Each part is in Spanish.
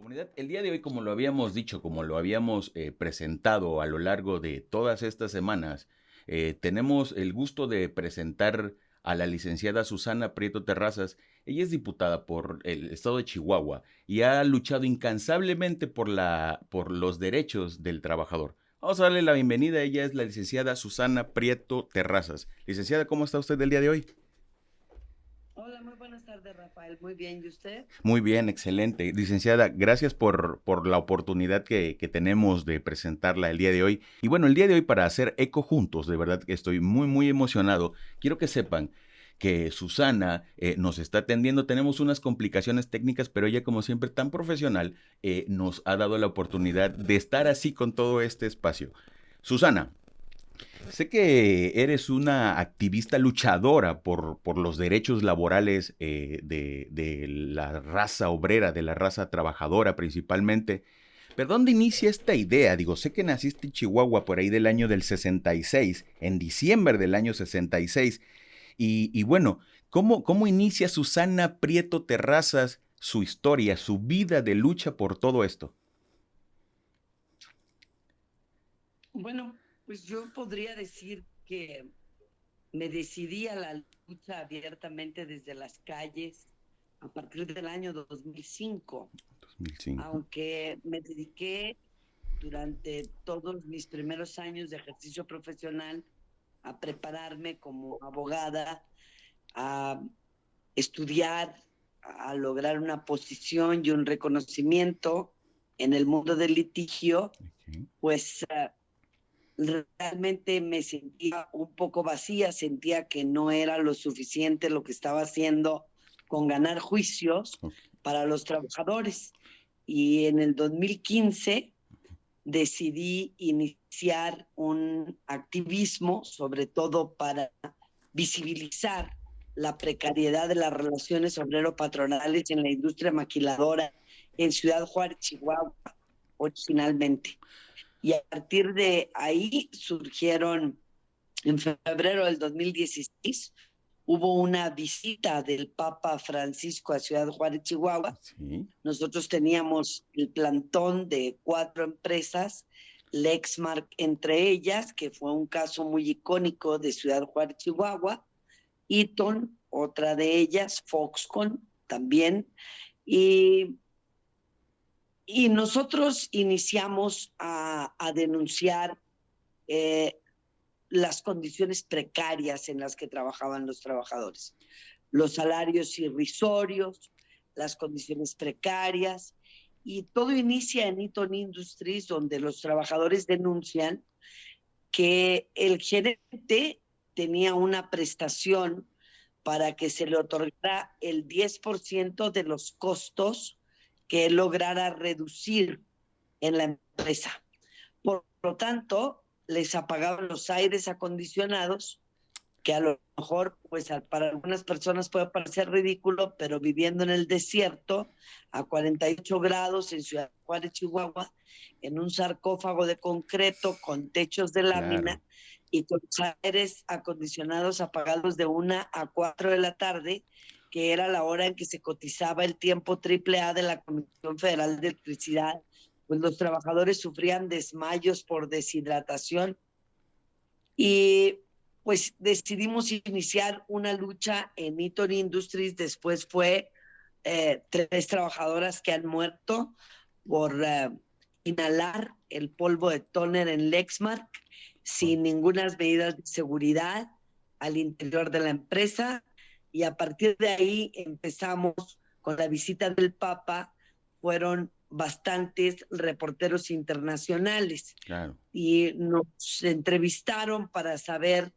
Comunidad, el día de hoy, como lo habíamos dicho, como lo habíamos presentado a lo largo de todas estas semanas, tenemos el gusto de presentar a la licenciada Susana Prieto Terrazas. Ella es diputada por el estado de Chihuahua y ha luchado incansablemente por los derechos del trabajador. Vamos a darle la bienvenida. Ella es la licenciada Susana Prieto Terrazas. Licenciada, ¿cómo está usted el día de hoy? Hola, muy buenas tardes, Rafael. Muy bien, ¿y usted? Muy bien, excelente. Licenciada, gracias por la oportunidad que tenemos de presentarla el día de hoy. Y bueno, el día de hoy para hacer eco juntos, de verdad que estoy muy emocionado. Quiero que sepan que Susana nos está atendiendo. Tenemos unas complicaciones técnicas, pero ella, como siempre, tan profesional, nos ha dado la oportunidad de estar así con todo este espacio. Susana, sé que eres una activista luchadora por los derechos laborales de la raza obrera, de la raza trabajadora principalmente. ¿Pero dónde inicia esta idea? Digo, sé que naciste en Chihuahua por ahí del año del 66, en diciembre del año 66. Y bueno, ¿cómo inicia Susana Prieto Terrazas su historia, su vida de lucha por todo esto? Bueno, pues yo podría decir que me decidí a la lucha abiertamente desde las calles a partir del año 2005, 2005. aunque me dediqué durante todos mis primeros años de ejercicio profesional a prepararme como abogada, a estudiar, a lograr una posición y un reconocimiento en el mundo del litigio, Okay. pues realmente me sentía un poco vacía, sentía que no era lo suficiente lo que estaba haciendo con ganar juicios Ok. para los trabajadores. Y en el 2015 decidí iniciar un activismo, sobre todo para visibilizar la precariedad de las relaciones obrero-patronales en la industria maquiladora en Ciudad Juárez, Chihuahua, originalmente. Y a partir de ahí surgieron, en febrero del 2016, hubo una visita del Papa Francisco a Ciudad Juárez, Chihuahua. Sí. Nosotros teníamos el plantón de 4 empresas, Lexmark entre ellas, que fue un caso muy icónico de Ciudad Juárez, Chihuahua, Eaton, otra de ellas, Foxconn también, y nosotros iniciamos a denunciar eh, las condiciones precarias en las que trabajaban los trabajadores, los salarios irrisorios, las condiciones precarias, y todo inicia en Eaton Industries, donde los trabajadores denuncian que el gerente tenía una prestación para que se le otorgara el 10% de los costos que él lograra reducir en la empresa. Por lo tanto, les apagaban los aires acondicionados, que a lo mejor pues para algunas personas puede parecer ridículo, pero viviendo en el desierto a 48 grados en Ciudad Juárez, Chihuahua, en un sarcófago de concreto con techos de Claro. lámina y con los aires acondicionados apagados de 1 a 4 de la tarde, que era la hora en que se cotizaba el tiempo triple A de la Comisión Federal de Electricidad, pues los trabajadores sufrían desmayos por deshidratación. Y pues decidimos iniciar una lucha en Eaton Industries. Después fue 3 trabajadoras que han muerto por inhalar el polvo de tóner en Lexmark sin ninguna medidas de seguridad al interior de la empresa. Y a partir de ahí empezamos con la visita del Papa. Fueron bastantes reporteros internacionales Claro. y nos entrevistaron para saber.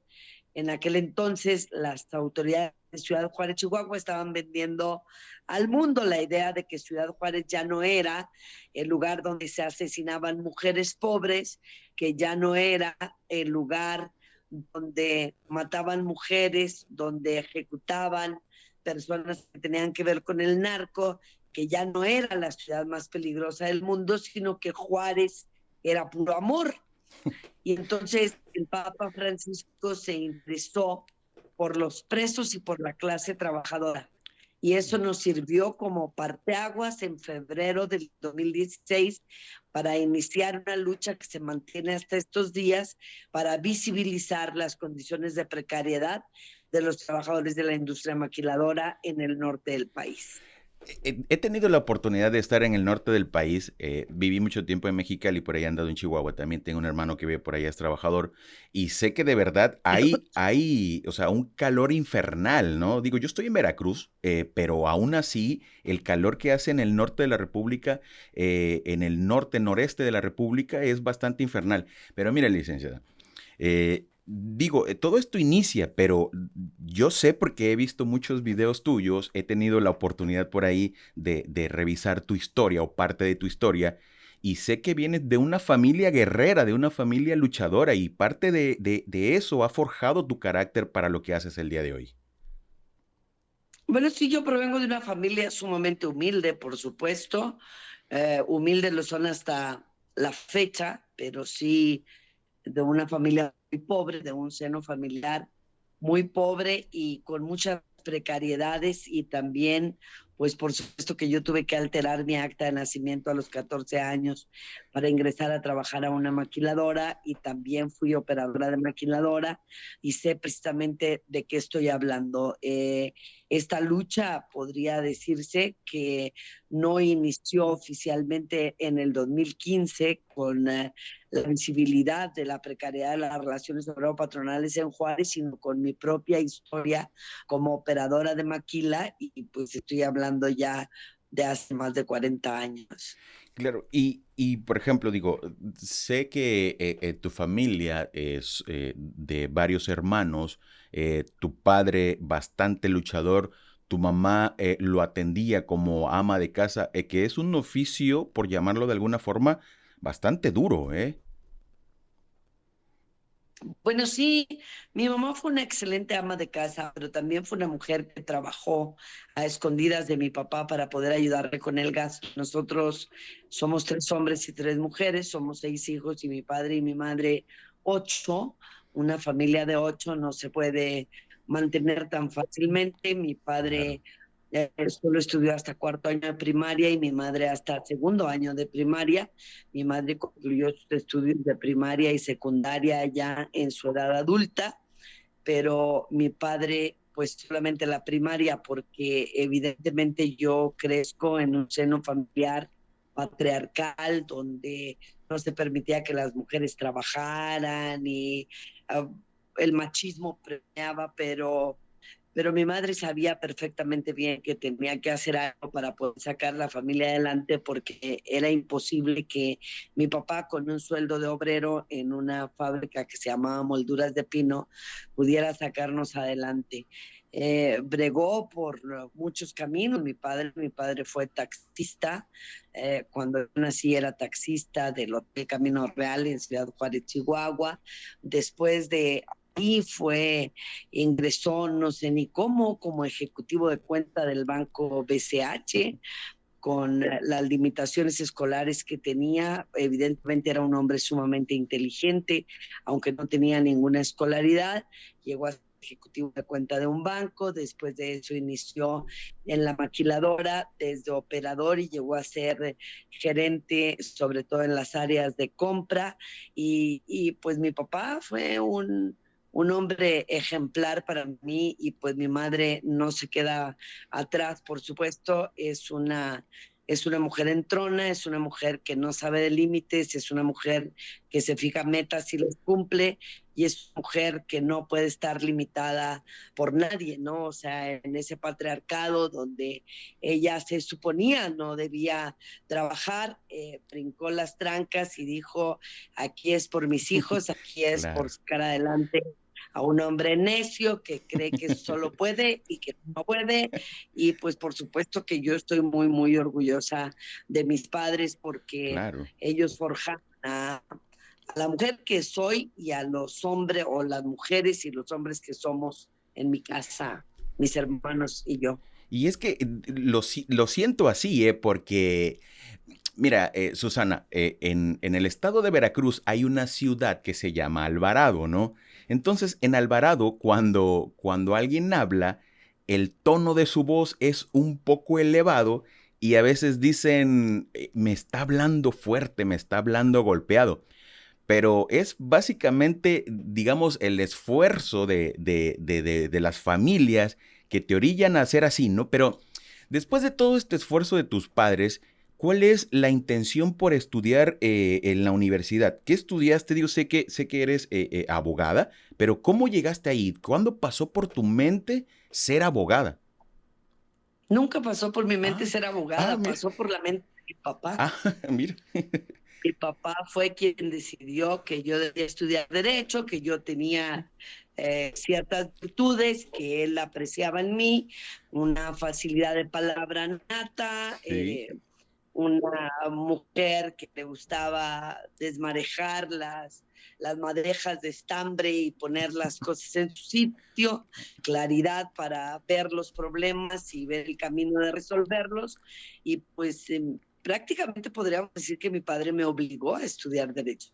En aquel entonces las autoridades de Ciudad Juárez, Chihuahua, estaban vendiendo al mundo la idea de que Ciudad Juárez ya no era el lugar donde se asesinaban mujeres pobres, que ya no era el lugar donde mataban mujeres, donde ejecutaban personas que tenían que ver con el narco, que ya no era la ciudad más peligrosa del mundo, sino que Juárez era puro amor. Y entonces el Papa Francisco se interesó por los presos y por la clase trabajadora. y eso nos sirvió como parteaguas en febrero del 2016 para iniciar una lucha que se mantiene hasta estos días para visibilizar las condiciones de precariedad de los trabajadores de la industria maquiladora en el norte del país. He tenido la oportunidad de estar en el norte del país. Viví mucho tiempo en Mexicali, por ahí he andado en Chihuahua. También tengo un hermano que vive por allá, es trabajador. Y sé que de verdad hay, o sea, un calor infernal, ¿no? Digo, yo estoy en Veracruz, pero aún así, el calor que hace en el norte de la República, en el norte, noreste de la República, es bastante infernal. Pero mire, licenciada, digo, todo esto inicia, pero yo sé porque he visto muchos videos tuyos, he tenido la oportunidad por ahí de revisar tu historia o parte de tu historia, y sé que vienes de una familia guerrera, de una familia luchadora, y parte de eso ha forjado tu carácter para lo que haces el día de hoy. Bueno, sí, yo provengo de una familia sumamente humilde, por supuesto. Humildes lo son hasta la fecha, pero sí de una familia muy pobre, de un seno familiar muy pobre y con muchas precariedades y también, pues por supuesto que yo tuve que alterar mi acta de nacimiento a los 14 años para ingresar a trabajar a una maquiladora y también fui operadora de maquiladora y sé precisamente de qué estoy hablando. Esta lucha podría decirse que no inició oficialmente en el 2015 con la visibilidad de la precariedad de las relaciones obrero-patronales en Juárez, sino con mi propia historia como operadora de maquila y pues estoy hablando ya de hace más de 40 años. Claro, y por ejemplo, digo, sé que tu familia es de varios hermanos, tu padre bastante luchador, tu mamá lo atendía como ama de casa, que es un oficio, por llamarlo de alguna forma, bastante duro, ¿eh? Bueno, sí, mi mamá fue una excelente ama de casa, pero también fue una mujer que trabajó a escondidas de mi papá para poder ayudarle con el gasto. Nosotros somos 3 hombres y 3 mujeres, somos 6 hijos y mi padre y mi madre 8. Una familia de 8 no se puede mantener tan fácilmente. Mi Claro. padre solo estudió hasta cuarto año de primaria y mi madre hasta segundo año de primaria. Mi madre concluyó sus estudios de primaria y secundaria ya en su edad adulta, pero mi padre pues solamente la primaria porque evidentemente yo crezco en un seno familiar patriarcal donde no se permitía que las mujeres trabajaran y uh, el machismo premiaba, pero mi madre sabía perfectamente bien que tenía que hacer algo para poder sacar la familia adelante porque era imposible que mi papá con un sueldo de obrero en una fábrica que se llamaba Molduras de Pino pudiera sacarnos adelante. Bregó por muchos caminos. Mi padre fue taxista. Cuando yo nací era taxista del Hotel Camino Real en Ciudad Juárez, Chihuahua. Después de y ingresó no sé ni cómo, como ejecutivo de cuenta del banco BCH, con las limitaciones escolares que tenía. Evidentemente era un hombre sumamente inteligente, aunque no tenía ninguna escolaridad. Llegó a ser ejecutivo de cuenta de un banco, después de eso inició en la maquiladora desde operador y llegó a ser gerente, sobre todo en las áreas de compra. Y pues mi papá fue un hombre ejemplar para mí y pues mi madre no se queda atrás, por supuesto, es una mujer entrona, es una mujer que no sabe de límites, es una mujer que se fija metas y los cumple y es una mujer que no puede estar limitada por nadie, ¿no? O sea, en ese patriarcado donde ella se suponía no debía trabajar, brincó las trancas y dijo, aquí es por mis hijos, aquí es por Claro. sacar adelante a un hombre necio que cree que solo puede y que no puede. Y pues por supuesto que yo estoy muy, muy orgullosa de mis padres porque Claro. ellos forjaron a la mujer que soy y a los hombres o las mujeres y los hombres que somos en mi casa, mis hermanos y yo. Y es que lo siento así, porque, mira, Susana, en el estado de Veracruz hay una ciudad que se llama Alvarado, ¿no? Entonces, en Alvarado, cuando alguien habla, el tono de su voz es un poco elevado y a veces dicen, me está hablando fuerte, me está hablando golpeado. Pero es básicamente, digamos, el esfuerzo de las familias que te orillan a hacer así, ¿no? Pero después de todo este esfuerzo de tus padres, ¿cuál es la intención por estudiar en la universidad? ¿Qué estudiaste? Digo, sé que eres abogada, pero ¿cómo llegaste ahí? ¿Cuándo pasó por tu mente ser abogada? Nunca pasó por mi mente Ah, ser abogada, mira. pasó por la mente de mi papá. Ah, mira. Mi papá fue quien decidió que yo debía estudiar derecho, que yo tenía ciertas virtudes que él apreciaba en mí, una facilidad de palabra nata, Sí, una mujer que le gustaba desmarejar las madejas de estambre y poner las cosas en su sitio, claridad para ver los problemas y ver el camino de resolverlos. Y pues prácticamente podríamos decir que mi padre me obligó a estudiar derecho.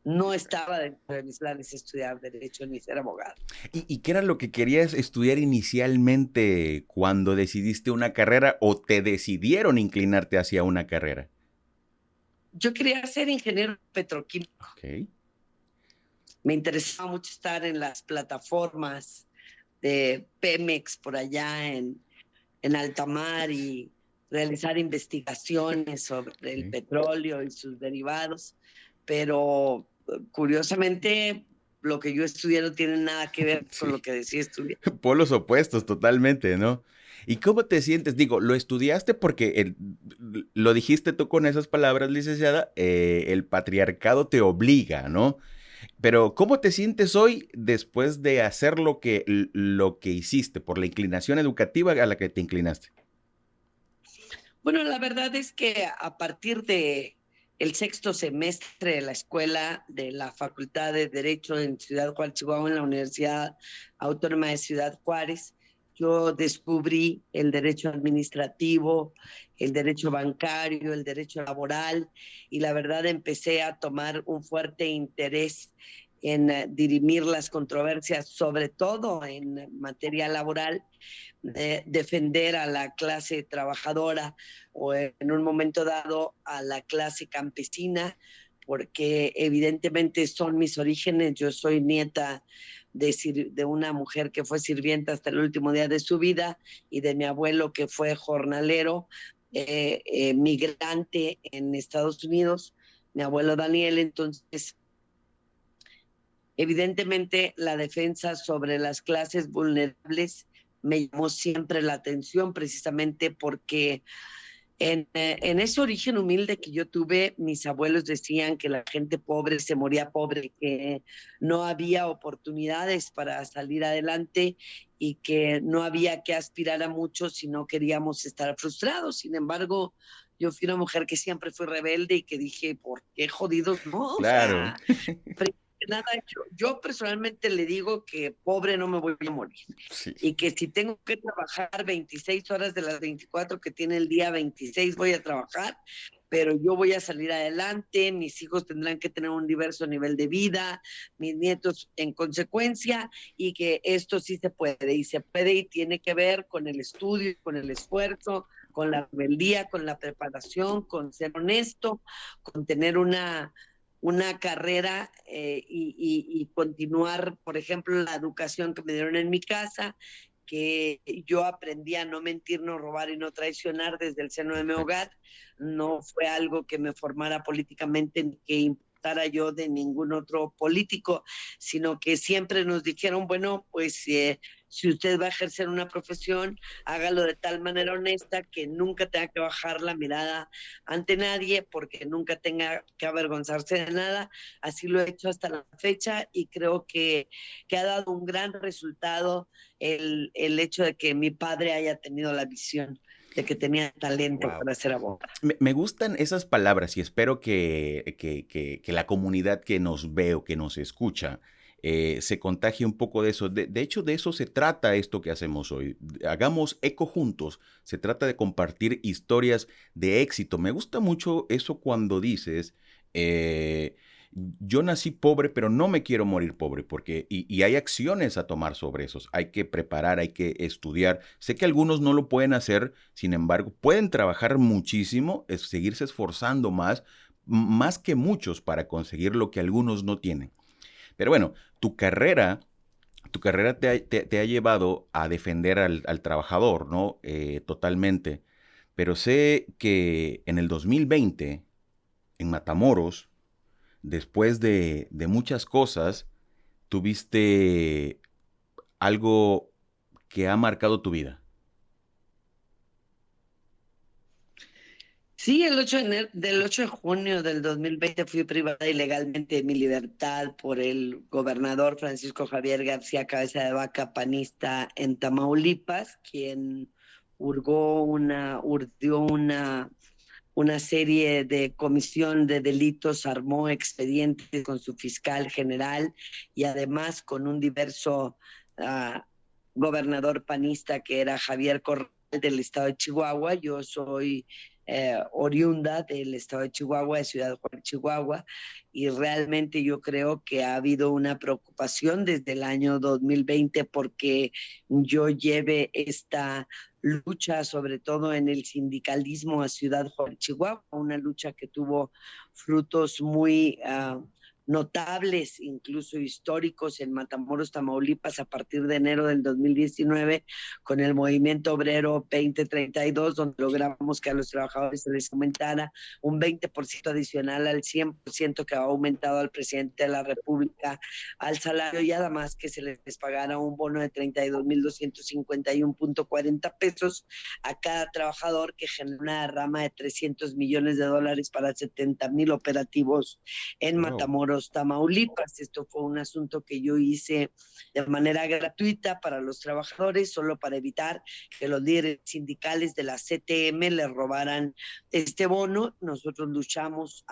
No estaba dentro de mis planes estudiar derecho ni ser abogado. ¿Y qué era lo que querías estudiar inicialmente cuando decidiste una carrera o te decidieron inclinarte hacia una carrera? Yo quería ser ingeniero petroquímico. Ok, Me interesaba mucho estar en las plataformas de Pemex por allá en alta mar y realizar investigaciones sobre el ok. petróleo y sus derivados, pero curiosamente lo que yo estudié no tiene nada que ver con Sí, lo que decía estudiar. polos opuestos totalmente, ¿no? ¿Y cómo te sientes? Digo, lo estudiaste porque lo dijiste tú con esas palabras, licenciada, el patriarcado te obliga, ¿no? Pero ¿cómo te sientes hoy después de hacer lo que hiciste por la inclinación educativa a la que te inclinaste? Bueno, la verdad es que a partir de el sexto semestre de la escuela de la Facultad de Derecho en Ciudad Juárez, Chihuahua, en la Universidad Autónoma de Ciudad Juárez, yo descubrí el derecho administrativo, el derecho bancario, el derecho laboral, y la verdad empecé a tomar un fuerte interés en dirimir las controversias, sobre todo en materia laboral, defender a la clase trabajadora o en un momento dado a la clase campesina, porque evidentemente son mis orígenes. Yo soy nieta de una mujer que fue sirvienta hasta el último día de su vida y de mi abuelo que fue jornalero, migrante en Estados Unidos, mi abuelo Daniel. Entonces, evidentemente, la defensa sobre las clases vulnerables me llamó siempre la atención, precisamente porque en ese origen humilde que yo tuve, mis abuelos decían que la gente pobre se moría pobre, que no había oportunidades para salir adelante y que no había que aspirar a mucho si no queríamos estar frustrados. Sin embargo, yo fui una mujer que siempre fui rebelde y que dije, ¿por qué jodidos no? O Claro. sea, nada, yo personalmente le digo que pobre no me voy a morir Sí. y que si tengo que trabajar 26 horas de las 24 que tiene el día, 26 voy a trabajar, pero yo voy a salir adelante, mis hijos tendrán que tener un diverso nivel de vida, mis nietos en consecuencia, y que esto sí se puede, y se puede y tiene que ver con el estudio, con el esfuerzo, con la rebeldía, con la preparación, con ser honesto, con tener una carrera y continuar, por ejemplo, la educación que me dieron en mi casa, que yo aprendí a no mentir, no robar y no traicionar desde el seno de mi Perfecto. hogar. No fue algo que me formara políticamente ni que importara yo de ningún otro político, sino que siempre nos dijeron, bueno, pues si usted va a ejercer una profesión, hágalo de tal manera honesta que nunca tenga que bajar la mirada ante nadie, porque nunca tenga que avergonzarse de nada. Así lo he hecho hasta la fecha y creo que ha dado un gran resultado el hecho de que mi padre haya tenido la visión de que tenía talento Wow. para ser abogado. Me gustan esas palabras y espero que la comunidad que nos ve o que nos escucha se contagie un poco de eso. De hecho, de eso se trata esto que hacemos hoy. Hagamos eco juntos. Se trata de compartir historias de éxito. Me gusta mucho eso cuando dices, eh, yo nací pobre, pero no me quiero morir pobre, porque, y hay acciones a tomar sobre esos. Hay que preparar, hay que estudiar. Sé que algunos no lo pueden hacer, sin embargo, pueden trabajar muchísimo, seguirse esforzando más, más que muchos para conseguir lo que algunos no tienen. Pero bueno, tu carrera te ha llevado a defender al trabajador, ¿no? Totalmente. Pero sé que en el 2020, en Matamoros, después de muchas cosas, tuviste algo que ha marcado tu vida. Sí, el 8 de del 8 de junio del 2020 fui privada ilegalmente de mi libertad por el gobernador Francisco Javier García Cabeza de Vaca, panista en Tamaulipas, quien urdió una serie de comisión de delitos, armó expedientes con su fiscal general y además con un diverso uh, gobernador panista que era Javier Corral del estado de Chihuahua. Yo soy oriunda del estado de Chihuahua, de Ciudad Juárez, Chihuahua, y realmente yo creo que ha habido una preocupación desde el año 2020 porque yo lleve esta lucha, sobre todo en el sindicalismo a Ciudad Juárez, Chihuahua, una lucha que tuvo frutos muy notables, incluso históricos en Matamoros, Tamaulipas, a partir de enero del 2019, con el movimiento obrero 2032, donde logramos que a los trabajadores se les aumentara un 20% adicional al 100% que ha aumentado al presidente de la República al salario, y además que se les pagara un bono de 32,251.40 pesos a cada trabajador, que genera una rama de $300 millones para 70,000 operativos en Wow. Matamoros, Tamaulipas. Esto fue un asunto que yo hice de manera gratuita para los trabajadores, solo para evitar que los líderes sindicales de la CTM le robaran este bono. Nosotros luchamos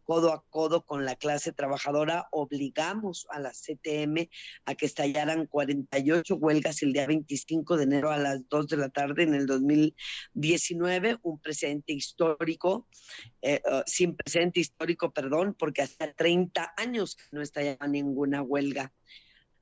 codo a codo con la clase trabajadora, obligamos a la CTM a que estallaran 48 huelgas el día 25 de enero a las 2 de la tarde en el 2019, un precedente histórico, sin precedente histórico, perdón, porque hace 30 años que no estallaba ninguna huelga.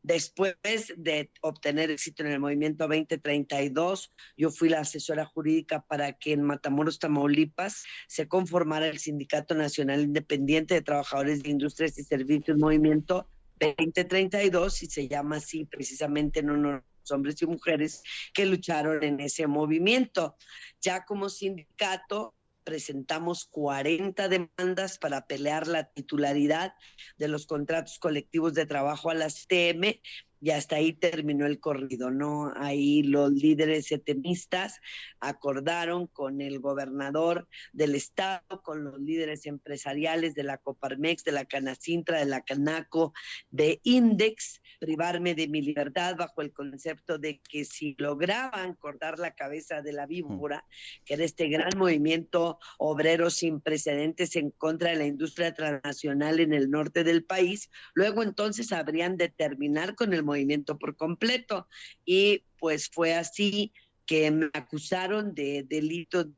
Después de obtener éxito en el movimiento 2032, yo fui la asesora jurídica para que en Matamoros, Tamaulipas, se conformara el Sindicato Nacional Independiente de Trabajadores de Industrias y Servicios, Movimiento 2032, y se llama así precisamente en honor a los hombres y mujeres que lucharon en ese movimiento. Ya como sindicato, presentamos 40 demandas para pelear la titularidad de los contratos colectivos de trabajo a la CTM, y hasta ahí terminó el corrido, ¿no? Ahí los líderes setemistas acordaron con el gobernador del estado, con los líderes empresariales de la Coparmex, de la Canacintra, de la Canaco, de Index, privarme de mi libertad bajo el concepto de que si lograban cortar la cabeza de la víbora, que era este gran movimiento obrero sin precedentes en contra de la industria transnacional en el norte del país, luego entonces habrían de terminar con el movimiento por completo. Y pues fue así que me acusaron de un delito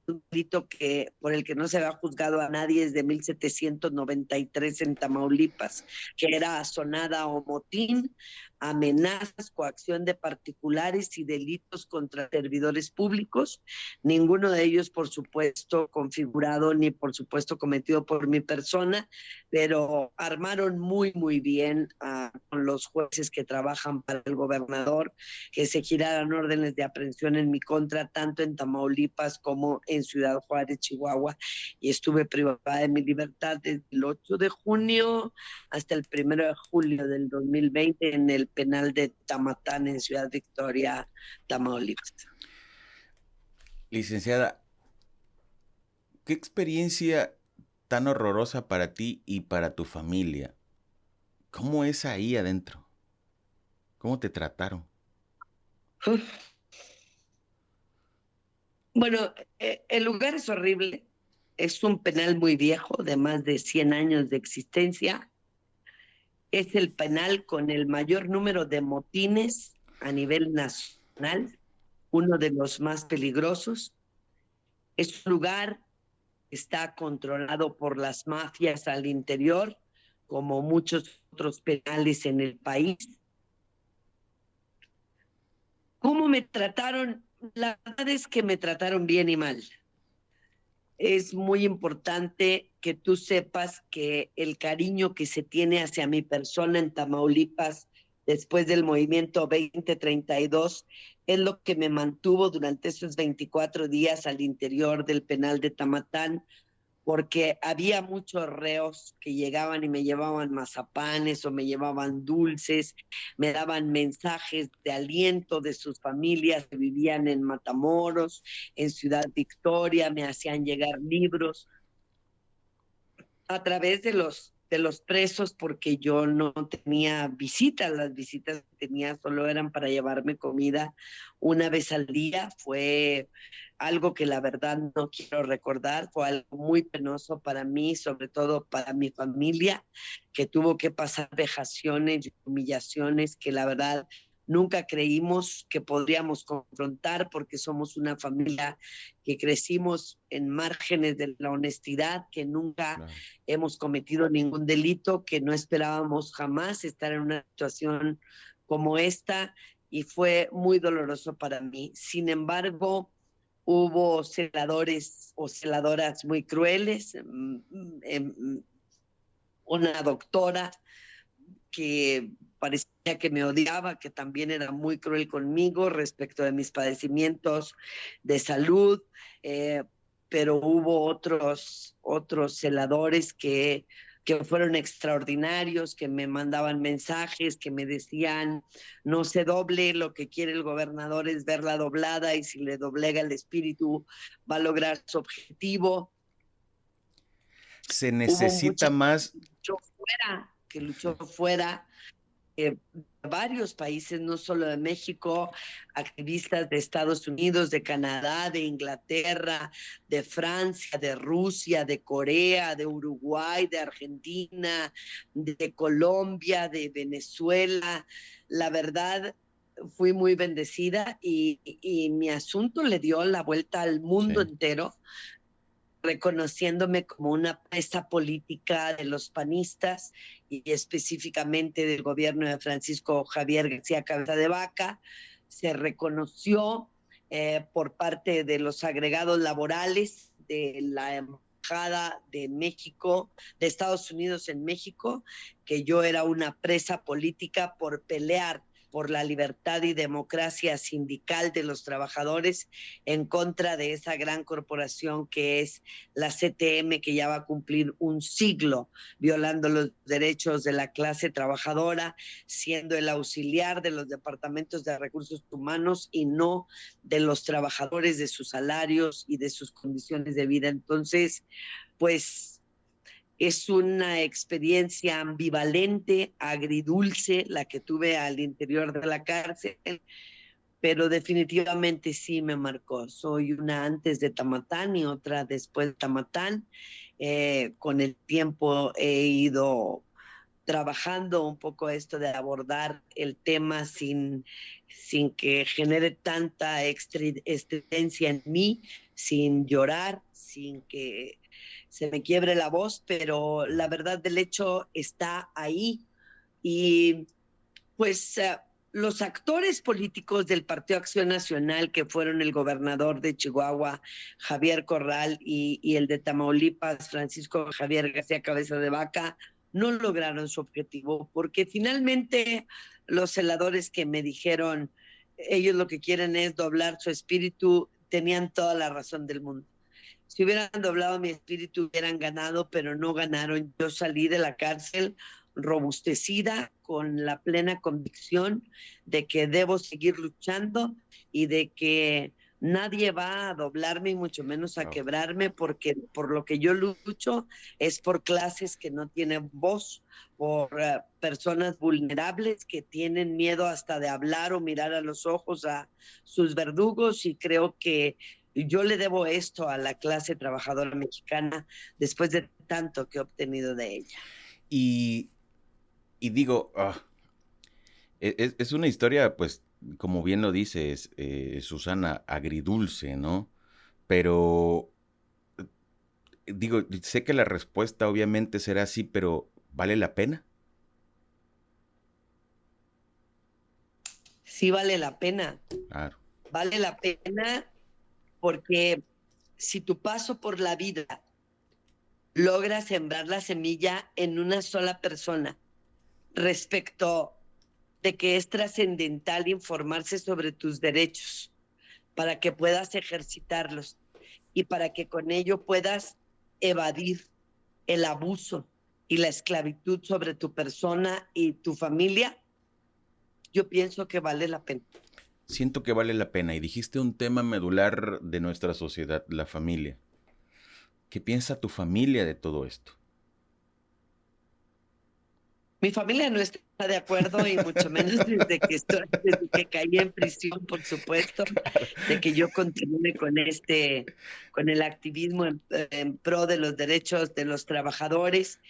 por el que no se había juzgado a nadie desde 1793 en Tamaulipas, que era asonada o motín, amenazas, coacción de particulares y delitos contra servidores públicos, ninguno de ellos, por supuesto, configurado ni, por supuesto, cometido por mi persona, pero armaron muy bien con los jueces que trabajan para el gobernador, que se giraran órdenes de aprehensión en mi contra, tanto en Tamaulipas como en Ciudad Juárez, Chihuahua, y estuve privada de mi libertad desde el 8 de junio hasta el 1 de julio del 2020 en el penal de Tamatán, en Ciudad Victoria, Tamaulipas. Licenciada, ¿qué experiencia tan horrorosa para ti y para tu familia? ¿Cómo es ahí adentro? ¿Cómo te trataron? Bueno, el lugar es horrible. Es un penal muy viejo, de más de 100 años de existencia. Es el penal con el mayor número de motines a nivel nacional, uno de los más peligrosos. Es un lugar que está controlado por las mafias al interior, como muchos otros penales en el país. ¿Cómo me trataron? La verdad es que me trataron bien y mal. Es muy importante que tú sepas que el cariño que se tiene hacia mi persona en Tamaulipas después del movimiento 2032 es lo que me mantuvo durante esos 24 días al interior del penal de Tamatán, porque había muchos reos que llegaban y me llevaban mazapanes o me llevaban dulces, me daban mensajes de aliento de sus familias que vivían en Matamoros, en Ciudad Victoria, me hacían llegar libros a través de los presos porque yo no tenía visitas, las visitas que tenía solo eran para llevarme comida una vez al día. Fue algo que la verdad no quiero recordar, fue algo muy penoso para mí, sobre todo para mi familia, que tuvo que pasar vejaciones y humillaciones que la verdad nunca creímos que podríamos confrontar porque somos una familia que crecimos en márgenes de la honestidad, que nunca Claro. hemos cometido ningún delito, que no esperábamos jamás estar en una situación como esta y fue muy doloroso para mí. Sin embargo, hubo celadores o celadoras muy crueles, una doctora que parecía que me odiaba, que también era muy cruel conmigo respecto de mis padecimientos de salud, pero hubo otros celadores que fueron extraordinarios, que me mandaban mensajes, que me decían, no se doble, lo que quiere el gobernador es verla doblada y si le doblega el espíritu va a lograr su objetivo. Se Hubo necesita mucha más. que luchó fuera de varios países, no solo de México, activistas de Estados Unidos, de Canadá, de Inglaterra, de Francia, de Rusia, de Corea, de Uruguay, de Argentina, de Colombia, de Venezuela. La verdad, fui muy bendecida y mi asunto le dio la vuelta al mundo Sí. entero, reconociéndome como una presa política de los panistas y específicamente del gobierno de Francisco Javier García Cabeza de Vaca. Se reconoció por parte de los agregados laborales de la Embajada de México, de Estados Unidos en México, que yo era una presa política por pelear por la libertad y democracia sindical de los trabajadores en contra de esa gran corporación que es la CTM, que ya va a cumplir un siglo violando los derechos de la clase trabajadora, siendo el auxiliar de los departamentos de recursos humanos y no de los trabajadores, de sus salarios y de sus condiciones de vida. Entonces, pues es una experiencia ambivalente, agridulce, la que tuve al interior de la cárcel, pero definitivamente sí me marcó. Soy una antes de Tamatán y otra después de Tamatán. Con el tiempo he ido trabajando un poco esto de abordar el tema sin que genere tanta estridencia en mí, sin llorar, sin que se me quiebre la voz, pero la verdad del hecho está ahí y pues los actores políticos del Partido Acción Nacional, que fueron el gobernador de Chihuahua, Javier Corral, y el de Tamaulipas, Francisco Javier García Cabeza de Vaca, no lograron su objetivo, porque finalmente los celadores que me dijeron, ellos lo que quieren es doblar su espíritu, tenían toda la razón del mundo. Si hubieran doblado mi espíritu, hubieran ganado, pero no ganaron. Yo salí de la cárcel robustecida, con la plena convicción de que debo seguir luchando y de que nadie va a doblarme y mucho menos a Wow. quebrarme, porque por lo que yo lucho es por clases que no tienen voz, por personas vulnerables que tienen miedo hasta de hablar o mirar a los ojos a sus verdugos, y creo que yo le debo esto a la clase trabajadora mexicana después de tanto que he obtenido de ella. Y, y digo, es una historia, pues, como bien lo dices, Susana, agridulce, ¿no? Pero, digo, sé que la respuesta obviamente será así, pero ¿Vale la pena? Sí vale la pena. Claro. Vale la pena porque si tu paso por la vida logra sembrar la semilla en una sola persona respecto de que es trascendental informarse sobre tus derechos para que puedas ejercitarlos y para que con ello puedas evadir el abuso y la esclavitud sobre tu persona y tu familia, yo pienso que vale la pena. Siento que vale la pena y dijiste un tema medular de nuestra sociedad, la familia. ¿Qué piensa tu familia de todo esto? Mi familia no está de acuerdo y mucho menos desde que caí en prisión, por supuesto, de que yo continúe con el activismo en pro de los derechos de los trabajadores.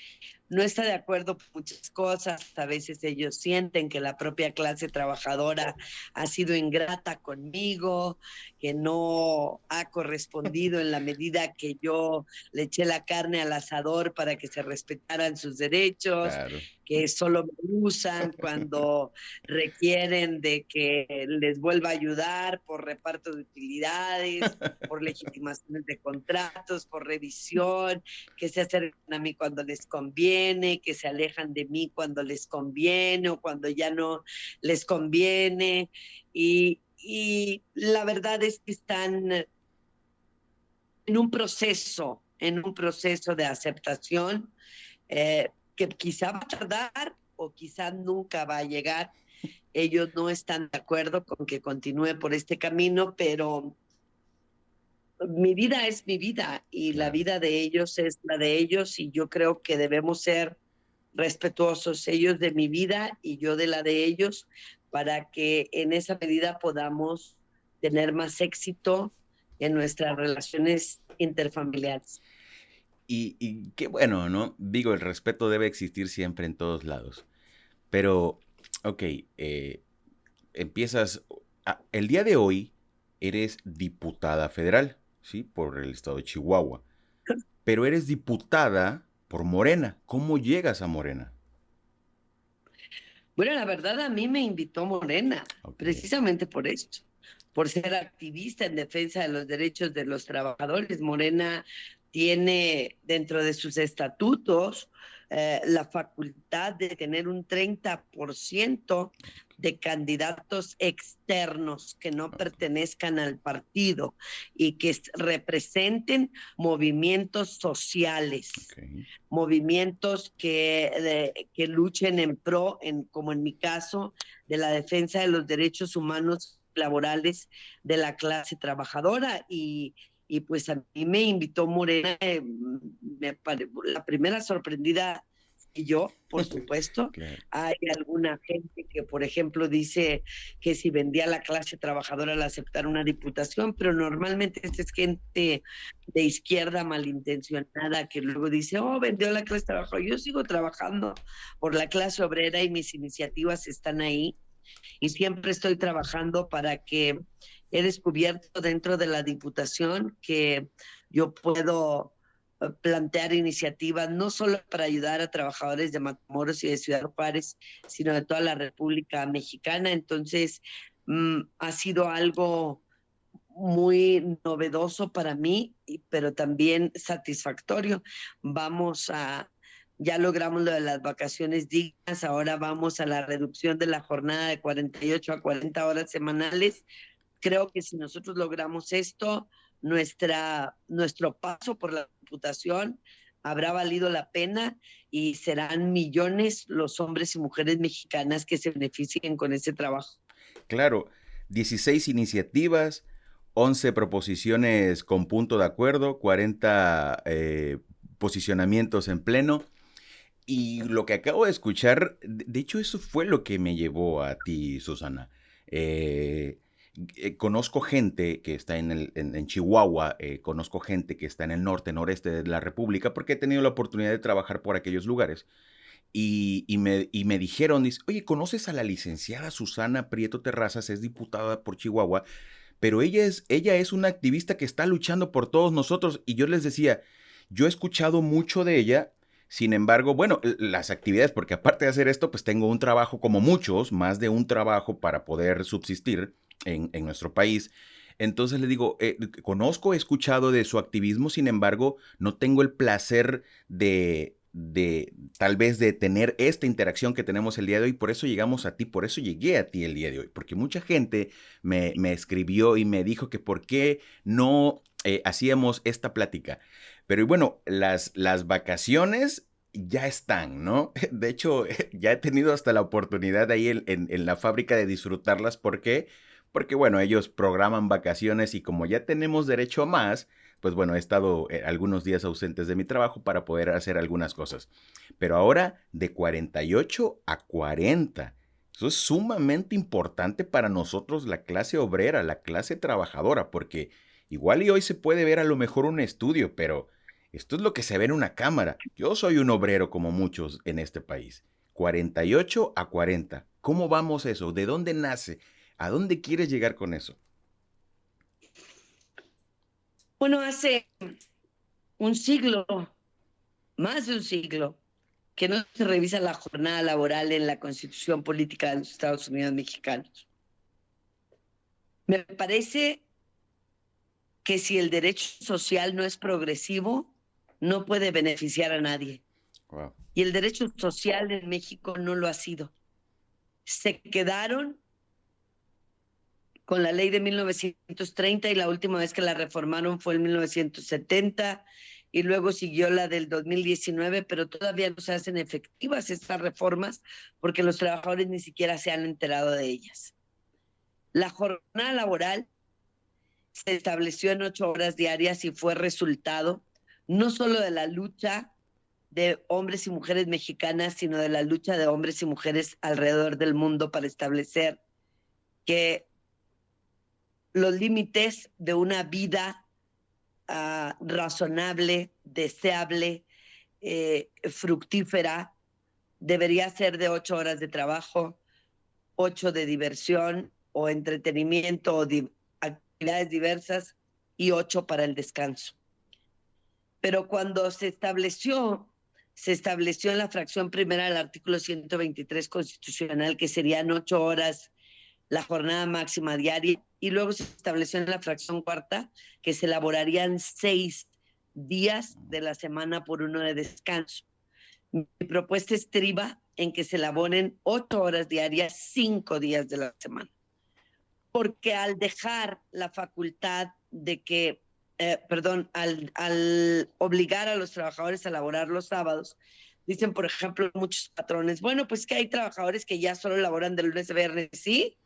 No está de acuerdo por muchas cosas. A veces ellos sienten que la propia clase trabajadora ha sido ingrata conmigo, que no ha correspondido en la medida que yo le eché la carne al asador para que se respetaran sus derechos, Claro. que solo me usan cuando requieren de que les vuelva a ayudar por reparto de utilidades, por legitimaciones de contratos, por revisión, que se acercan a mí cuando les conviene, que se alejan de mí cuando les conviene o cuando ya no les conviene. Y la verdad es que están en un proceso de aceptación que quizá va a tardar o quizá nunca va a llegar. Ellos no están de acuerdo con que continúe por este camino, pero mi vida es mi vida y la Claro. vida de ellos es la de ellos y yo creo que debemos ser respetuosos, ellos de mi vida y yo de la de ellos, para que en esa medida podamos tener más éxito en nuestras relaciones interfamiliares. Y qué bueno, ¿no? Digo, el respeto debe existir siempre en todos lados. Pero, ok, empiezas, el día de hoy eres diputada federal, ¿sí? Por el estado de Chihuahua. Pero eres diputada por Morena. ¿Cómo llegas a Morena? Bueno, la verdad a mí me invitó Morena, Ok. precisamente por esto, por ser activista en defensa de los derechos de los trabajadores. Morena tiene dentro de sus estatutos la facultad de tener un 30% de candidatos externos que no pertenezcan al partido y que representen movimientos sociales, Ok. movimientos que luchen en pro, como en mi caso, de la defensa de los derechos humanos laborales de la clase trabajadora. Y pues a mí me invitó Morena, la primera sorprendida y yo, por supuesto. Claro. Hay alguna gente que, por ejemplo, dice que si vendía a la clase trabajadora al aceptar una diputación, pero normalmente esta es gente de izquierda malintencionada que luego dice, oh, vendió a la clase trabajadora. Yo sigo trabajando por la clase obrera y mis iniciativas están ahí y siempre estoy trabajando para que he descubierto dentro de la diputación que yo puedo plantear iniciativas no solo para ayudar a trabajadores de Matamoros y de Ciudad Juárez, sino de toda la República Mexicana. Entonces, ha sido algo muy novedoso para mí, pero también satisfactorio. Ya logramos lo de las vacaciones dignas, ahora vamos a la reducción de la jornada de 48 a 40 horas semanales. Creo que si nosotros logramos esto, nuestro paso por la diputación habrá valido la pena y serán millones los hombres y mujeres mexicanas que se beneficien con ese trabajo. Claro, 16 iniciativas, 11 proposiciones con punto de acuerdo, 40 posicionamientos en pleno. Y lo que acabo de escuchar, de hecho eso fue lo que me llevó a ti, Susana. Conozco gente que está en Chihuahua, conozco gente que está en el norte, noreste de la República, porque he tenido la oportunidad de trabajar por aquellos lugares. Y me dijeron, dice, oye, ¿conoces a la licenciada Susana Prieto Terrazas? Es diputada por Chihuahua, pero ella es una activista que está luchando por todos nosotros. Y yo les decía, yo he escuchado mucho de ella, Sin embargo, bueno, las actividades, porque aparte de hacer esto, pues tengo un trabajo como muchos, más de un trabajo para poder subsistir en nuestro país. Entonces le digo, conozco, he escuchado de su activismo, sin embargo, no tengo el placer de tal vez de tener esta interacción que tenemos el día de hoy. Por eso llegamos a ti, por eso llegué a ti el día de hoy, porque mucha gente me escribió y me dijo que por qué no hacíamos esta plática. Pero y bueno, las vacaciones ya están, ¿no? De hecho, ya he tenido hasta la oportunidad ahí en la fábrica de disfrutarlas. ¿Por qué? Porque bueno, ellos programan vacaciones y como ya tenemos derecho a más, pues bueno, he estado algunos días ausentes de mi trabajo para poder hacer algunas cosas. Pero ahora de 48 a 40. Eso es sumamente importante para nosotros, la clase obrera, la clase trabajadora, porque igual y hoy se puede ver a lo mejor un estudio, pero esto es lo que se ve en una cámara. Yo soy un obrero como muchos en este país. 48 a 40. ¿Cómo vamos eso? ¿De dónde nace? ¿A dónde quieres llegar con eso? Bueno, hace un siglo, más de un siglo, que no se revisa la jornada laboral en la Constitución Política de los Estados Unidos Mexicanos. Me parece que si el derecho social no es progresivo, no puede beneficiar a nadie. Wow. Y el derecho social en México no lo ha sido. Se quedaron con la ley de 1930 y la última vez que la reformaron fue en 1970 y luego siguió la del 2019, pero todavía no se hacen efectivas estas reformas porque los trabajadores ni siquiera se han enterado de ellas. La jornada laboral se estableció en 8 horas diarias y fue resultado no solo de la lucha de hombres y mujeres mexicanas, sino de la lucha de hombres y mujeres alrededor del mundo para establecer que los límites de una vida razonable, deseable, fructífera, debería ser de 8 horas de trabajo, 8 de diversión o entretenimiento o actividades diversas y 8 para el descanso. Pero cuando se estableció en la fracción primera del artículo 123 constitucional que serían 8 horas la jornada máxima diaria, y luego se estableció en la fracción cuarta que se elaborarían 6 días de la semana por 1 de descanso. Mi propuesta estriba en que se elaboren 8 horas diarias, 5 días de la semana. Porque al dejar la facultad de que, al obligar a los trabajadores a laborar los sábados, dicen, por ejemplo, muchos patrones, bueno, pues que hay trabajadores que ya solo laboran de lunes a viernes, sí,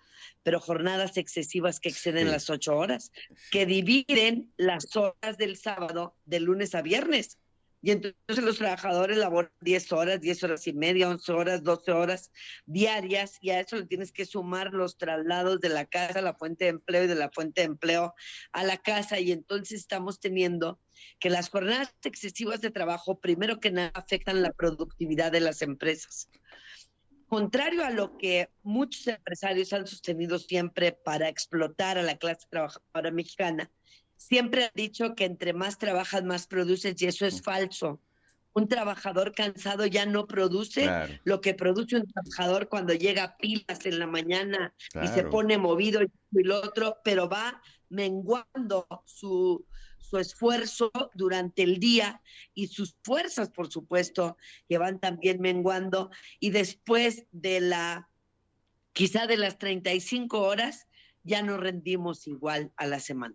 pero jornadas excesivas que exceden Sí, las 8 horas, sí. que dividen las horas del sábado de lunes a viernes. Y entonces los trabajadores laboran 10 horas, 10 horas y media, 11 horas, 12 horas diarias, y a eso le tienes que sumar los traslados de la casa a la fuente de empleo y de la fuente de empleo a la casa, y entonces estamos teniendo que las jornadas excesivas de trabajo, primero que nada, afectan la productividad de las empresas. Contrario a lo que muchos empresarios han sostenido siempre para explotar a la clase trabajadora mexicana, siempre han dicho que entre más trabajas, más produces, y eso es falso. Un trabajador cansado ya no produce Claro, lo que produce un trabajador cuando llega a pilas en la mañana y se claro. pone movido y lo otro, pero va menguando su esfuerzo durante el día y sus fuerzas, por supuesto, que van también menguando, y después quizá de las 35 horas, ya no rendimos igual a la semana.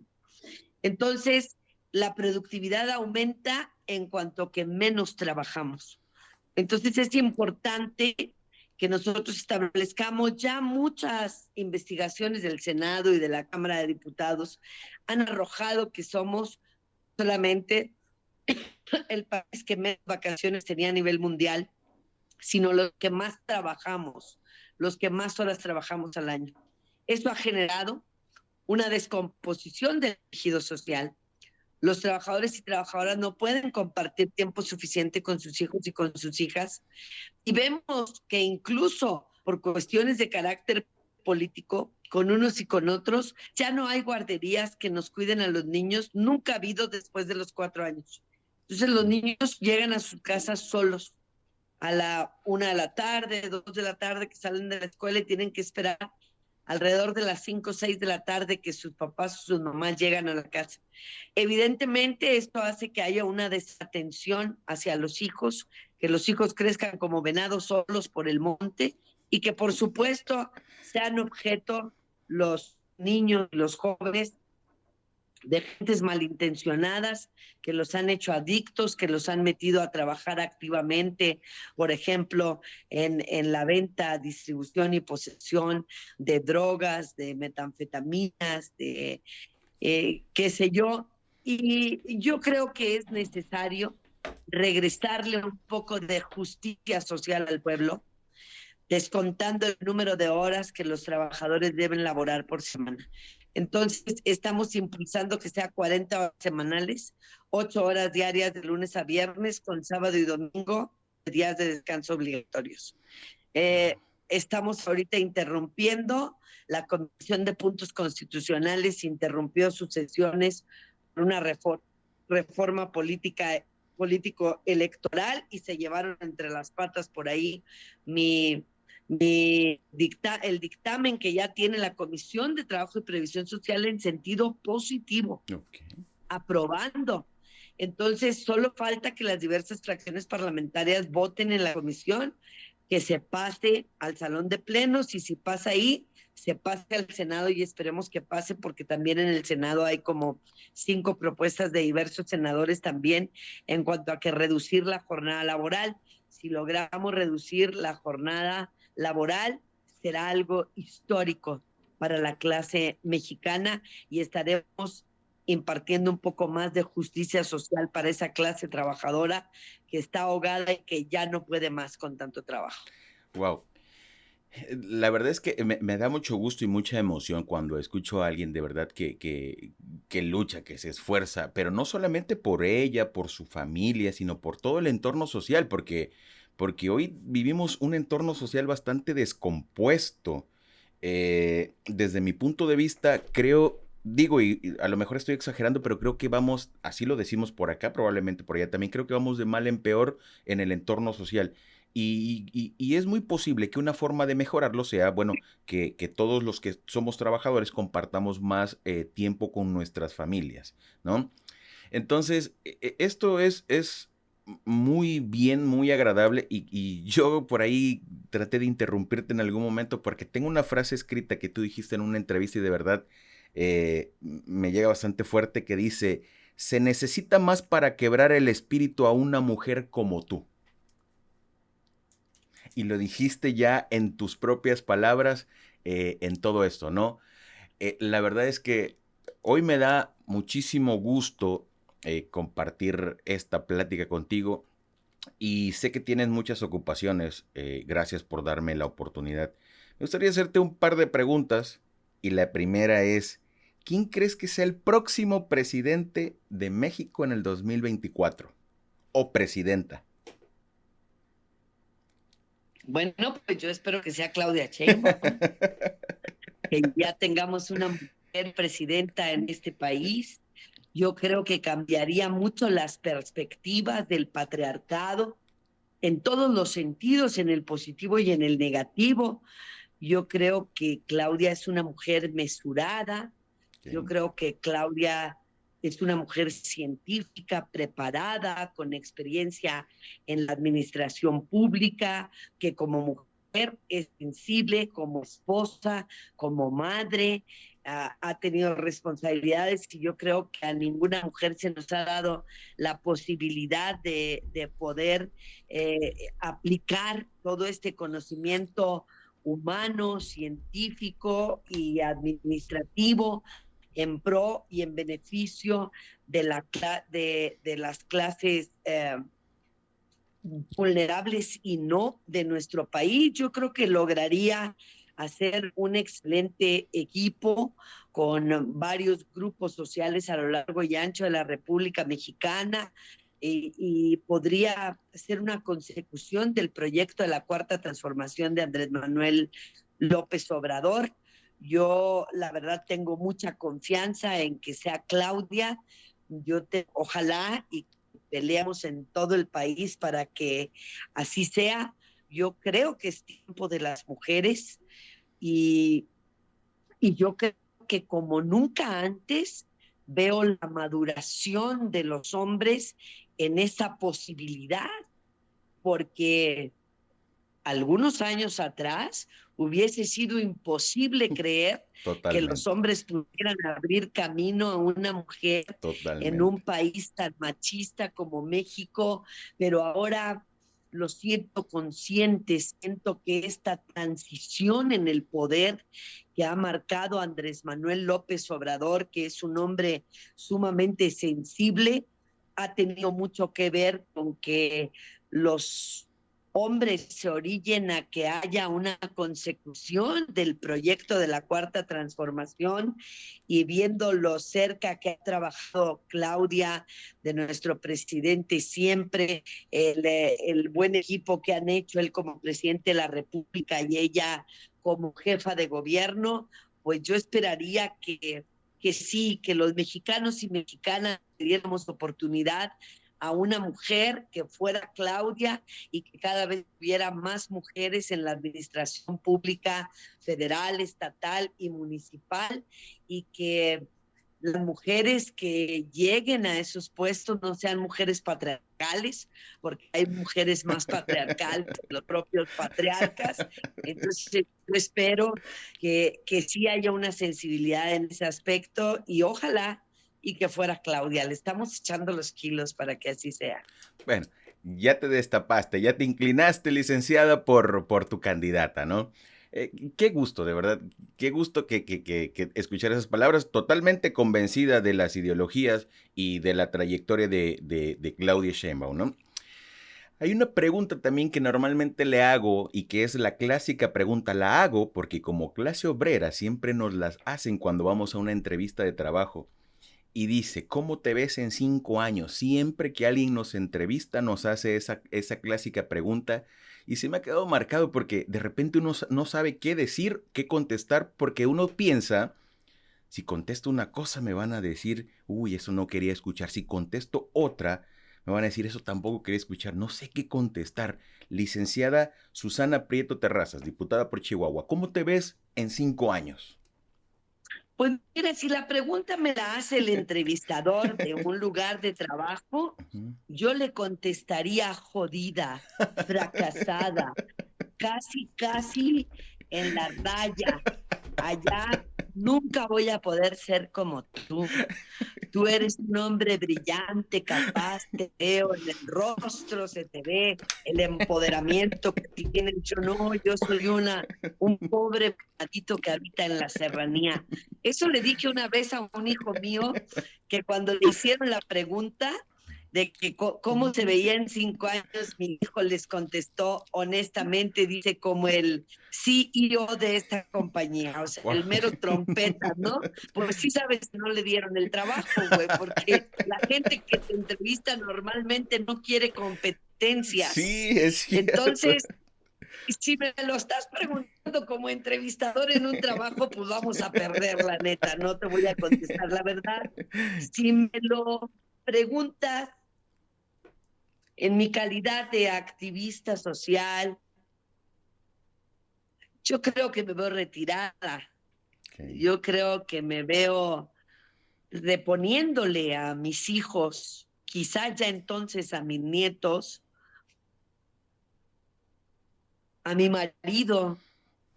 Entonces, la productividad aumenta en cuanto que menos trabajamos. Entonces, es importante que nosotros establezcamos, ya muchas investigaciones del Senado y de la Cámara de Diputados han arrojado que somos solamente el país que menos vacaciones tenía a nivel mundial, sino los que más trabajamos, los que más horas trabajamos al año. Eso ha generado una descomposición del tejido social. Los trabajadores y trabajadoras no pueden compartir tiempo suficiente con sus hijos y con sus hijas. Y vemos que incluso por cuestiones de carácter político, con unos y con otros, ya no hay guarderías que nos cuiden a los niños, nunca ha habido después de los 4 años. Entonces los niños llegan a sus casas solos a la 1 de la tarde, 2 de la tarde que salen de la escuela y tienen que esperar alrededor de las 5 o 6 de la tarde que sus papás o sus mamás llegan a la casa. Evidentemente esto hace que haya una desatención hacia los hijos, que los hijos crezcan como venados solos por el monte y que por supuesto sean objeto los niños y los jóvenes de gentes malintencionadas que los han hecho adictos, que los han metido a trabajar activamente, por ejemplo, en la venta, distribución y posesión de drogas, de metanfetaminas, de qué sé yo. Y yo creo que es necesario regresarle un poco de justicia social al pueblo, descontando el número de horas que los trabajadores deben laborar por semana. Entonces, estamos impulsando que sea 40 horas semanales, 8 horas diarias de lunes a viernes, con sábado y domingo, días de descanso obligatorios. Estamos ahorita interrumpiendo, la Comisión de Puntos Constitucionales interrumpió sus sesiones por una reforma político-electoral y se llevaron entre las patas por ahí el dictamen que ya tiene la Comisión de Trabajo y Previsión Social en sentido positivo, aprobando. Entonces, solo falta que las diversas fracciones parlamentarias voten en la comisión, que se pase al salón de plenos y si pasa ahí, se pase al Senado y esperemos que pase porque también en el Senado hay como 5 propuestas de diversos senadores también en cuanto a que reducir la jornada laboral. Si logramos reducir la jornada laboral, será algo histórico para la clase mexicana y estaremos impartiendo un poco más de justicia social para esa clase trabajadora que está ahogada y que ya no puede más con tanto trabajo. Wow. La verdad es que me da mucho gusto y mucha emoción cuando escucho a alguien de verdad que lucha, que se esfuerza, pero no solamente por ella, por su familia, sino por todo el entorno social, porque hoy vivimos un entorno social bastante descompuesto. Desde mi punto de vista, creo, digo, y a lo mejor estoy exagerando, pero creo que vamos, así lo decimos por acá, probablemente por allá también, creo que vamos de mal en peor en el entorno social. Y es muy posible que una forma de mejorarlo sea, bueno, que todos los que somos trabajadores compartamos más tiempo con nuestras familias, ¿no? Entonces, esto es muy bien, muy agradable y yo por ahí traté de interrumpirte en algún momento porque tengo una frase escrita que tú dijiste en una entrevista y de verdad me llega bastante fuerte que dice, se necesita más para quebrar el espíritu a una mujer como tú. Y lo dijiste ya en tus propias palabras en todo esto, ¿no? La verdad es que hoy me da muchísimo gusto compartir esta plática contigo y sé que tienes muchas ocupaciones. Gracias por darme la oportunidad. Me gustaría hacerte un par de preguntas y la primera es, ¿quién crees que sea el próximo presidente de México en el 2024? O presidenta. Bueno, pues yo espero que sea Claudia Sheinbaum, que ya tengamos una mujer presidenta en este país. Yo creo que cambiaría mucho las perspectivas del patriarcado en todos los sentidos, en el positivo y en el negativo. Yo creo que Claudia es una mujer mesurada. Yo creo que Claudia es una mujer científica, preparada, con experiencia en la administración pública, que como mujer es sensible, como esposa, como madre, ha tenido responsabilidades y yo creo que a ninguna mujer se nos ha dado la posibilidad de poder aplicar todo este conocimiento humano, científico y administrativo en pro y en beneficio de las clases vulnerables y no de nuestro país. Yo creo que lograría hacer un excelente equipo con varios grupos sociales a lo largo y ancho de la República Mexicana y podría ser una consecución del proyecto de la Cuarta Transformación de Andrés Manuel López Obrador. Yo, la verdad, tengo mucha confianza en que sea Claudia. Ojalá y peleamos en todo el país para que así sea. Yo creo que es tiempo de las mujeres y, y yo creo que como nunca antes veo la maduración de los hombres en esa posibilidad, porque algunos años atrás hubiese sido imposible creer que los Totalmente, hombres pudieran abrir camino a una mujer en un totalmente. país tan machista como México, pero ahora lo siento consciente, siento que esta transición en el poder que ha marcado Andrés Manuel López Obrador, que es un hombre sumamente sensible, ha tenido mucho que ver con que los hombres se orillen a que haya una consecución del proyecto de la Cuarta Transformación y viendo lo cerca que ha trabajado Claudia de nuestro presidente siempre, el buen equipo que han hecho él como presidente de la República y ella como jefa de gobierno, pues yo esperaría que sí, que los mexicanos y mexicanas diéramos oportunidad a una mujer que fuera Claudia y que cada vez hubiera más mujeres en la administración pública federal, estatal y municipal, y que las mujeres que lleguen a esos puestos no sean mujeres patriarcales, porque hay mujeres más patriarcales que los propios patriarcas. Entonces, yo espero que sí haya una sensibilidad en ese aspecto y ojalá y que fuera Claudia. Le estamos echando los kilos para que así sea. Bueno, ya te destapaste, ya te inclinaste, licenciada, por tu candidata, ¿no? Qué gusto, de verdad, qué gusto que escuchar esas palabras, totalmente convencida de las ideologías y de la trayectoria de Claudia Sheinbaum, ¿no? Hay una pregunta también que normalmente le hago y que es la clásica pregunta, la hago porque como clase obrera siempre nos las hacen cuando vamos a una entrevista de trabajo y dice, ¿cómo te ves en 5 años? Siempre que alguien nos entrevista nos hace esa clásica pregunta y se me ha quedado marcado porque de repente uno no sabe qué decir, qué contestar, porque uno piensa, si contesto una cosa me van a decir, uy, eso no quería escuchar. Si contesto otra, me van a decir, eso tampoco quería escuchar. No sé qué contestar. Licenciada Susana Prieto Terrazas, diputada por Chihuahua, ¿cómo te ves en 5 años? Pues mira, si la pregunta me la hace el entrevistador de un lugar de trabajo, Ujú. yo le contestaría jodida, fracasada, casi, casi en la raya. Allá nunca voy a poder ser como tú. Tú eres un hombre brillante, capaz, te veo en el rostro, se te ve el empoderamiento que tienes. Yo no, yo soy un pobre gatito que habita en la serranía. Eso le dije una vez a un hijo mío que cuando le hicieron la pregunta de que cómo se veía en 5 años, mi hijo les contestó honestamente, dice, como el CEO de esta compañía, o sea, Wow. el mero trompeta, ¿no? Pues sí sabes que no le dieron el trabajo, güey, porque la gente que te entrevista normalmente no quiere competencias. Sí, es cierto. Entonces, si me lo estás preguntando como entrevistador en un trabajo, pues vamos a perder, la neta, no te voy a contestar la verdad. Si me lo preguntas en mi calidad de activista social, yo creo que me veo retirada, Okay. yo creo que me veo reponiéndole a mis hijos, quizás ya entonces a mis nietos, a mi marido,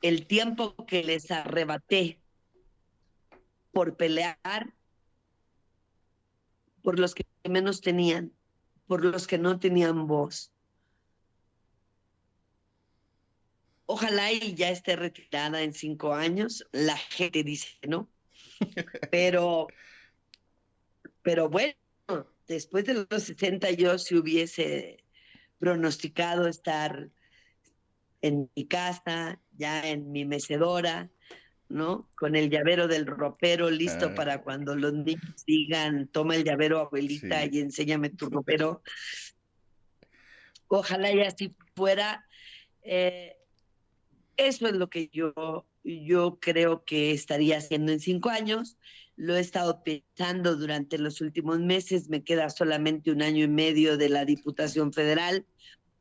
el tiempo que les arrebaté por pelear por los que menos tenían, por los que no tenían voz. Ojalá y ya esté retirada en 5 años, la gente dice, ¿no? Pero, pero bueno, después de los 60 yo si hubiese pronosticado estar en mi casa, ya en mi mecedora, ¿no? Con el llavero del ropero listo Ah, para cuando los niños digan, toma el llavero, abuelita, sí. y enséñame tu ropero. Ojalá y así fuera. Eh, Eso es lo que yo yo creo que estaría haciendo en 5 años. Lo he estado pensando durante los últimos meses. Me queda solamente 1 año y medio de la Diputación Federal.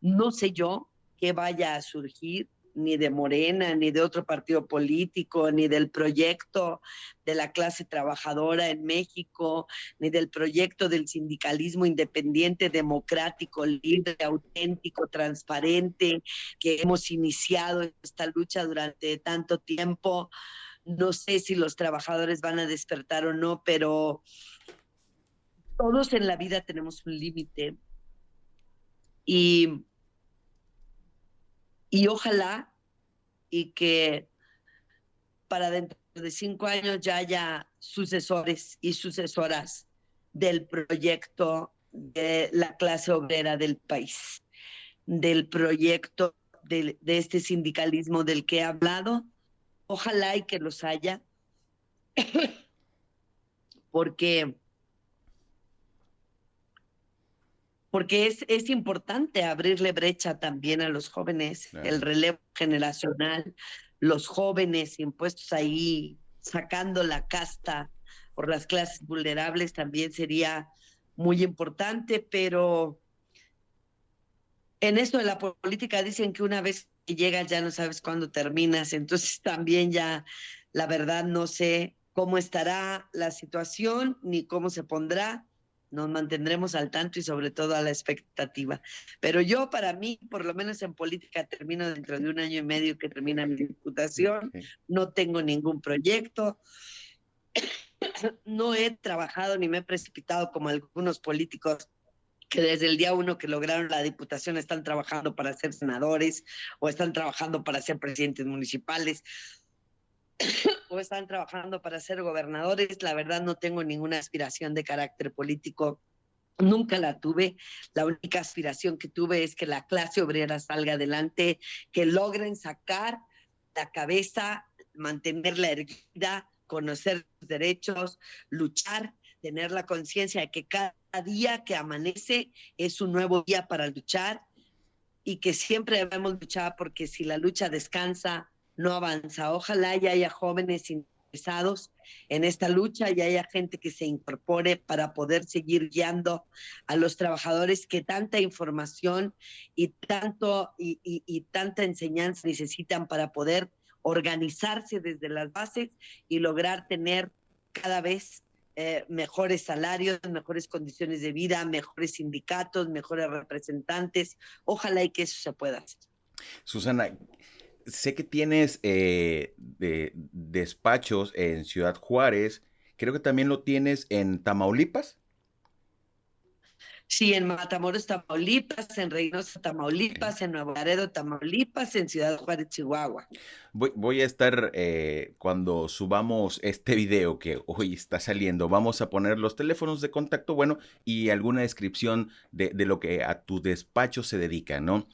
No sé yo qué vaya a surgir, ni de Morena, ni de otro partido político, ni del proyecto de la clase trabajadora en México, ni del proyecto del sindicalismo independiente, democrático, libre, auténtico, transparente, que hemos iniciado esta lucha durante tanto tiempo. No sé si los trabajadores van a despertar o no, pero todos en la vida tenemos un límite y ojalá y que para dentro de 5 años ya haya sucesores y sucesoras del proyecto de la clase obrera del país, del proyecto de este sindicalismo del que he hablado. Ojalá y que los haya, porque es importante abrirle brecha también a los jóvenes, Claro. el relevo generacional, los jóvenes impuestos ahí, sacando la casta por las clases vulnerables también sería muy importante, pero en esto de la política dicen que una vez que llegas ya no sabes cuándo terminas, entonces también ya la verdad no sé cómo estará la situación ni cómo se pondrá. Nos mantendremos al tanto y sobre todo a la expectativa. Pero yo, para mí, por lo menos en política, termino dentro de 1 año y medio que termina mi diputación. Okay. No tengo ningún proyecto. No he trabajado ni me he precipitado como algunos políticos que desde el día 1 que lograron la diputación están trabajando para ser senadores o están trabajando para ser presidentes municipales o están trabajando para ser gobernadores. La verdad no tengo ninguna aspiración de carácter político, nunca la tuve. La única aspiración que tuve es que la clase obrera salga adelante, que logren sacar la cabeza, mantenerla erguida, conocer sus derechos, luchar, tener la conciencia de que cada día que amanece es un nuevo día para luchar y que siempre debemos luchar, porque si la lucha descansa, no avanza. Ojalá ya haya jóvenes interesados en esta lucha y haya gente que se incorpore para poder seguir guiando a los trabajadores que tanta información y tanta enseñanza necesitan para poder organizarse desde las bases y lograr tener cada vez mejores salarios, mejores condiciones de vida, mejores sindicatos, mejores representantes. Ojalá y que eso se pueda hacer. Susana, sé que tienes despachos en Ciudad Juárez, creo que también lo tienes en Tamaulipas. Sí, en Matamoros, Tamaulipas, en Reynosa, Tamaulipas, en Nuevo Laredo, Tamaulipas, en Ciudad Juárez, Chihuahua. Voy a estar, cuando subamos este video que hoy está saliendo, vamos a poner los teléfonos de contacto, bueno, y alguna descripción de lo que a tu despacho se dedica, ¿no?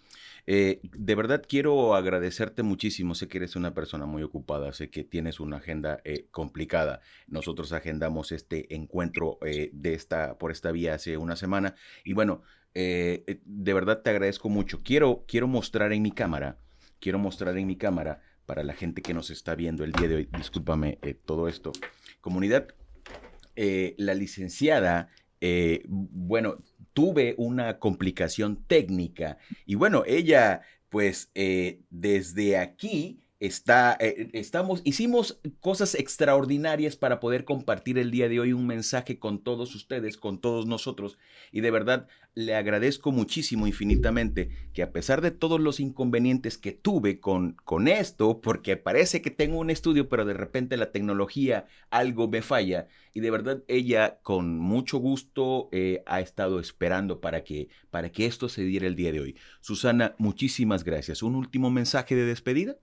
De verdad quiero agradecerte muchísimo. Sé que eres una persona muy ocupada, sé que tienes una agenda complicada. Nosotros agendamos este encuentro por esta vía hace una semana y bueno, de verdad te agradezco mucho. Quiero mostrar en mi cámara, para la gente que nos está viendo el día de hoy, discúlpame todo esto. Comunidad, la licenciada, bueno, tuve una complicación técnica y bueno, ella pues desde aquí hicimos cosas extraordinarias para poder compartir el día de hoy un mensaje con todos ustedes, con todos nosotros y de verdad le agradezco muchísimo infinitamente que a pesar de todos los inconvenientes que tuve con esto, porque parece que tengo un estudio pero de repente la tecnología algo me falla y de verdad ella con mucho gusto ha estado esperando para que esto se diera el día de hoy. Susana, muchísimas gracias. ¿Un último mensaje de despedida?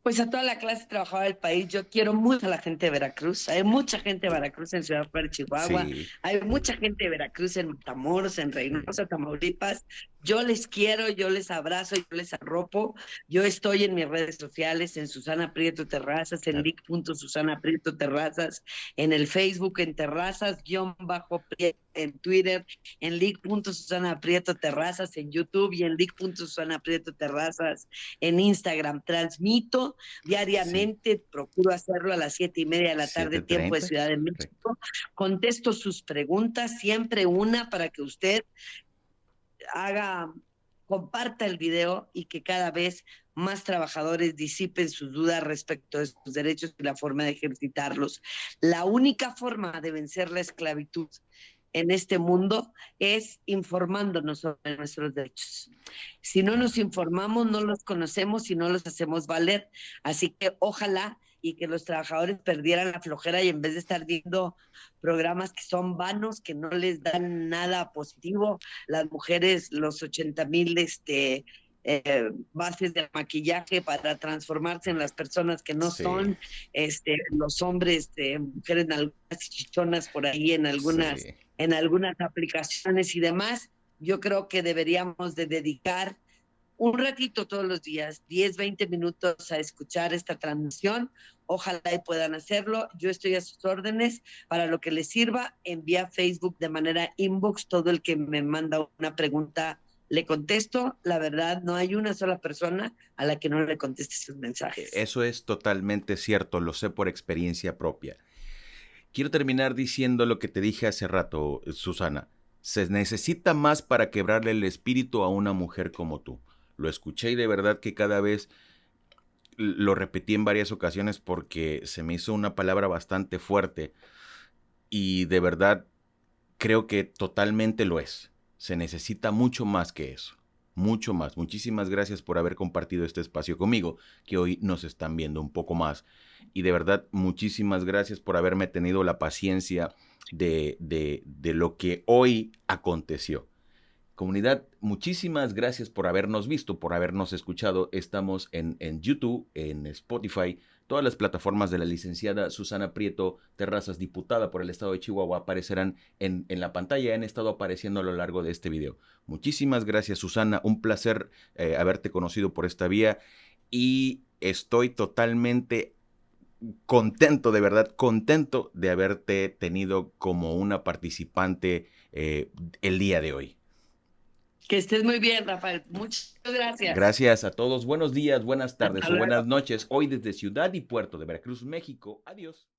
Pues a toda la clase trabajadora del país, yo quiero mucho a la gente de Veracruz. Hay mucha gente de Veracruz en Ciudad Juárez, Chihuahua. Sí. Hay mucha gente de Veracruz en Matamoros, en Reynosa, Tamaulipas. Yo les quiero, yo les abrazo, yo les arropo. Yo estoy en mis redes sociales, en Susana Prieto Terrazas, en Claro. lic.Susana Prieto Terrazas, en el Facebook en Terrazas, _Prieto, en Twitter, en lic.Susana Prieto Terrazas, en YouTube y en lic.Susana Prieto Terrazas, en Instagram. Transmito Sí, diariamente, procuro hacerlo a las 7:30 de la tarde, tiempo de 7:30. Ciudad de Correcto. México. Contesto sus preguntas, siempre una para que usted haga, comparta el video y que cada vez más trabajadores disipen sus dudas respecto de sus derechos y la forma de ejercitarlos. La única forma de vencer la esclavitud en este mundo es informándonos sobre nuestros derechos. Si no nos Claro. informamos, no los conocemos y no los hacemos valer. Así que ojalá y que los trabajadores perdieran la flojera y en vez de estar viendo programas que son vanos, que no les dan nada positivo, las mujeres, los 80,000 bases de maquillaje para transformarse en las personas que no Sí, son, los hombres, mujeres en algunas chichonas por ahí, sí. en algunas aplicaciones y demás. Yo creo que deberíamos de dedicar un ratito todos los días, 10, 20 minutos a escuchar esta transmisión. Ojalá y puedan hacerlo. Yo estoy a sus órdenes para lo que les sirva. Envía Facebook de manera inbox. Todo el que me manda una pregunta le contesto. La verdad, no hay una sola persona a la que no le conteste sus mensajes. Eso es totalmente cierto, lo sé por experiencia propia. Quiero terminar diciendo lo que te dije hace rato, Susana. Se necesita más para quebrarle el espíritu a una mujer como tú. Lo escuché y de verdad que cada vez lo repetí en varias ocasiones porque se me hizo una palabra bastante fuerte y de verdad creo que totalmente lo es. Se necesita mucho más que eso. Mucho más. Muchísimas gracias por haber compartido este espacio conmigo, que hoy nos están viendo un poco más. Y de verdad, muchísimas gracias por haberme tenido la paciencia de lo que hoy aconteció. Comunidad, muchísimas gracias por habernos visto, por habernos escuchado. Estamos en YouTube, en Spotify, todas las plataformas de la licenciada Susana Prieto Terrazas, diputada por el estado de Chihuahua, aparecerán en la pantalla, han estado apareciendo a lo largo de este video. Muchísimas gracias, Susana, un placer haberte conocido por esta vía y estoy totalmente contento, de verdad, contento de haberte tenido como una participante el día de hoy. Que estés muy bien, Rafael. Muchas gracias. Gracias a todos. Buenos días, buenas tardes Hasta o buenas luego. noches. Hoy desde Ciudad y Puerto de Veracruz, México. Adiós.